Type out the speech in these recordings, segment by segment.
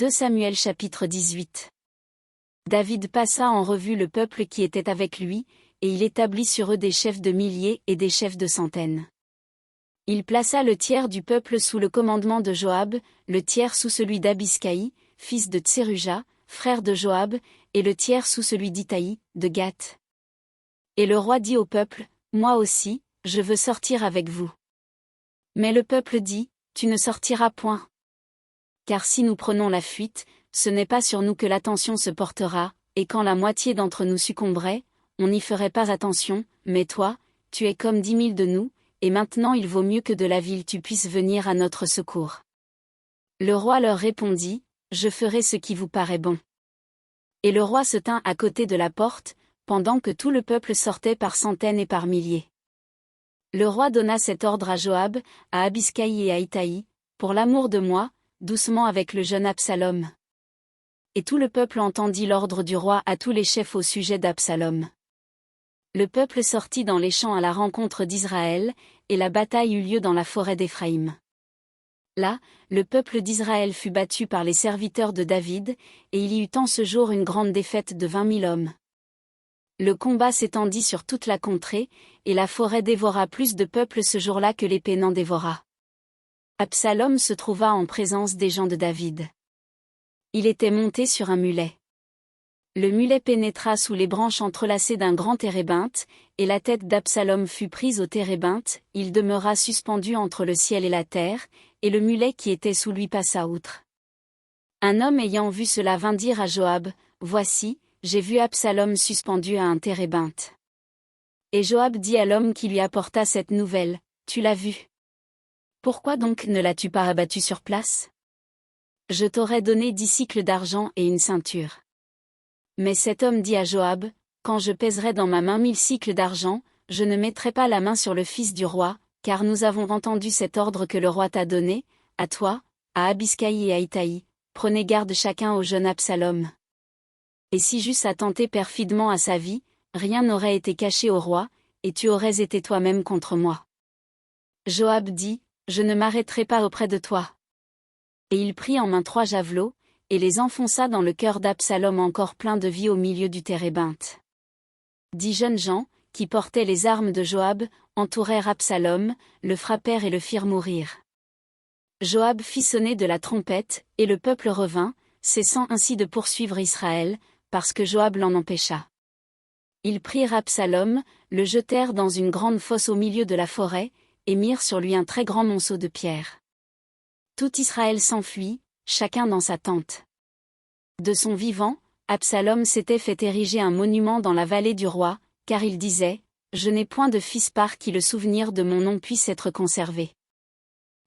2 Samuel chapitre 18. David passa en revue le peuple qui était avec lui, et il établit sur eux des chefs de milliers et des chefs de centaines. Il plaça le tiers du peuple sous le commandement de Joab, le tiers sous celui d'Abiscaï, fils de Tseruja, frère de Joab, et le tiers sous celui d'Itaï, de Gath. Et le roi dit au peuple, « Moi aussi, je veux sortir avec vous. » Mais le peuple dit, « Tu ne sortiras point. Car si nous prenons la fuite, ce n'est pas sur nous que l'attention se portera, et quand la moitié d'entre nous succomberait, on n'y ferait pas attention, mais toi, tu es comme 10 000 de nous, et maintenant il vaut mieux que de la ville tu puisses venir à notre secours. » Le roi leur répondit, « Je ferai ce qui vous paraît bon. » Et le roi se tint à côté de la porte, pendant que tout le peuple sortait par centaines et par milliers. Le roi donna cet ordre à Joab, à Abiscaï et à Itaï, « Pour l'amour de moi, doucement avec le jeune Absalom. » Et tout le peuple entendit l'ordre du roi à tous les chefs au sujet d'Absalom. Le peuple sortit dans les champs à la rencontre d'Israël, et la bataille eut lieu dans la forêt d'Éphraïm. Là, le peuple d'Israël fut battu par les serviteurs de David, et il y eut en ce jour une grande défaite de 20 000 hommes. Le combat s'étendit sur toute la contrée, et la forêt dévora plus de peuple ce jour-là que l'épée n'en dévora. Absalom se trouva en présence des gens de David. Il était monté sur un mulet. Le mulet pénétra sous les branches entrelacées d'un grand térébinthe, et la tête d'Absalom fut prise au térébinthe, il demeura suspendu entre le ciel et la terre, et le mulet qui était sous lui passa outre. Un homme ayant vu cela vint dire à Joab, « Voici, j'ai vu Absalom suspendu à un térébinthe. » Et Joab dit à l'homme qui lui apporta cette nouvelle, « Tu l'as vu. Pourquoi donc ne l'as-tu pas abattu sur place? Je t'aurais donné 10 sicles d'argent et une ceinture. » Mais cet homme dit à Joab, « Quand je pèserai dans ma main 1000 sicles d'argent, je ne mettrai pas la main sur le fils du roi, car nous avons entendu cet ordre que le roi t'a donné, à toi, à Abiscaï et à Itaï, prenez garde chacun au jeune Absalom. Et si j'eusse attenté perfidement à sa vie, rien n'aurait été caché au roi, et tu aurais été toi-même contre moi. » Joab dit, « Je ne m'arrêterai pas auprès de toi. » Et il prit en main 3 javelots, et les enfonça dans le cœur d'Absalom encore plein de vie au milieu du térébinthe. 10 jeunes gens, qui portaient les armes de Joab, entourèrent Absalom, le frappèrent et le firent mourir. Joab fit sonner de la trompette, et le peuple revint, cessant ainsi de poursuivre Israël, parce que Joab l'en empêcha. Ils prirent Absalom, le jetèrent dans une grande fosse au milieu de la forêt, et mirent sur lui un très grand monceau de pierres. Tout Israël s'enfuit, chacun dans sa tente. De son vivant, Absalom s'était fait ériger un monument dans la vallée du roi, car il disait, « Je n'ai point de fils par qui le souvenir de mon nom puisse être conservé. »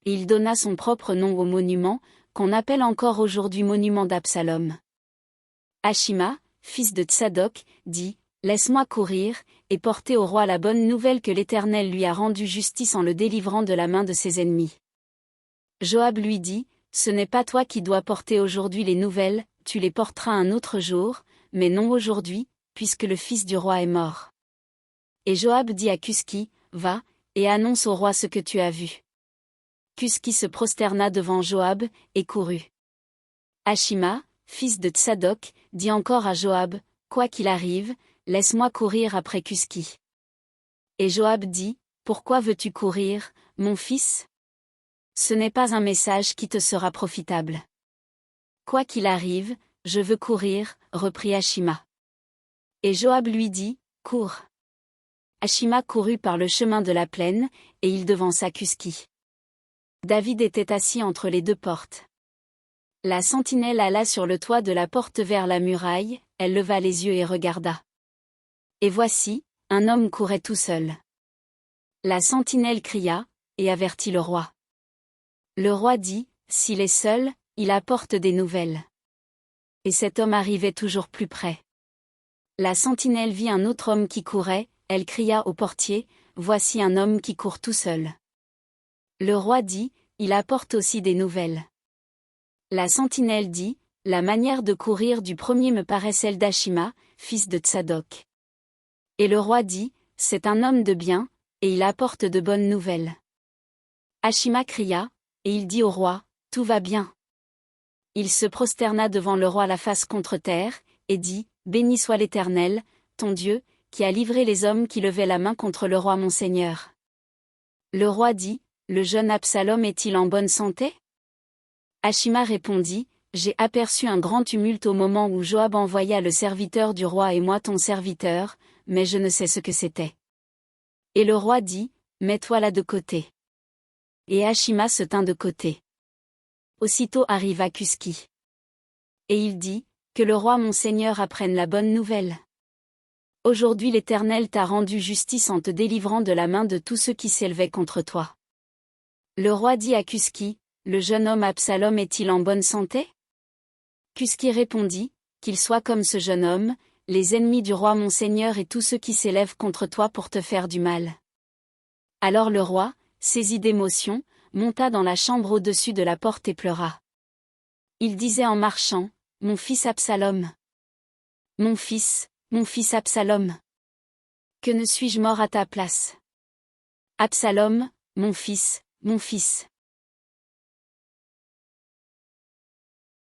Et il donna son propre nom au monument, qu'on appelle encore aujourd'hui monument d'Absalom. Ashima, fils de Tsadok, dit, « Laisse-moi courir, et porter au roi la bonne nouvelle que l'Éternel lui a rendu justice en le délivrant de la main de ses ennemis. » Joab lui dit, « Ce n'est pas toi qui dois porter aujourd'hui les nouvelles, tu les porteras un autre jour, mais non aujourd'hui, puisque le fils du roi est mort. » Et Joab dit à Cuski, « Va, et annonce au roi ce que tu as vu. » Cuski se prosterna devant Joab, et courut. Ashima, fils de Tsadok, dit encore à Joab, « Quoi qu'il arrive, laisse-moi courir après Cuski. » Et Joab dit, « Pourquoi veux-tu courir, mon fils? Ce n'est pas un message qui te sera profitable. » « Quoi qu'il arrive, je veux courir, reprit Ashima. Et Joab lui dit, « Cours. » Ashima courut par le chemin de la plaine, et il devança Cuski. David était assis entre les 2 portes. La sentinelle alla sur le toit de la porte vers la muraille, elle leva les yeux et regarda. Et voici, un homme courait tout seul. La sentinelle cria, et avertit le roi. Le roi dit, « S'il est seul, il apporte des nouvelles. » Et cet homme arrivait toujours plus près. La sentinelle vit un autre homme qui courait, elle cria au portier, « Voici un homme qui court tout seul. » Le roi dit, « Il apporte aussi des nouvelles. » La sentinelle dit, « La manière de courir du premier me paraît celle d'Ashima, fils de Tsadok. » Et le roi dit, « C'est un homme de bien, et il apporte de bonnes nouvelles. » Ashima cria, et il dit au roi, « Tout va bien. » Il se prosterna devant le roi la face contre terre, et dit, Béni soit l'Éternel, ton Dieu, qui a livré les hommes qui levaient la main contre le roi mon seigneur. Le roi dit, Le jeune Absalom est-il en bonne santé? Achima répondit, J'ai aperçu un grand tumulte au moment où Joab envoya le serviteur du roi et moi ton serviteur, mais je ne sais ce que c'était. Et le roi dit, Mets-toi là de côté. Et Achima se tint de côté. Aussitôt arriva Cuski. Et il dit, Que le roi mon seigneur apprenne la bonne nouvelle. Aujourd'hui l'Éternel t'a rendu justice en te délivrant de la main de tous ceux qui s'élevaient contre toi. Le roi dit à Cuski, Le jeune homme Absalom est-il en bonne santé? Cuski répondit, Qu'il soit comme ce jeune homme, les ennemis du roi mon seigneur et tous ceux qui s'élèvent contre toi pour te faire du mal. Alors le roi, saisi d'émotion, monta dans la chambre au-dessus de la porte et pleura. Il disait en marchant, Mon fils Absalom. Mon fils Absalom. Que ne suis-je mort à ta place? Absalom, mon fils,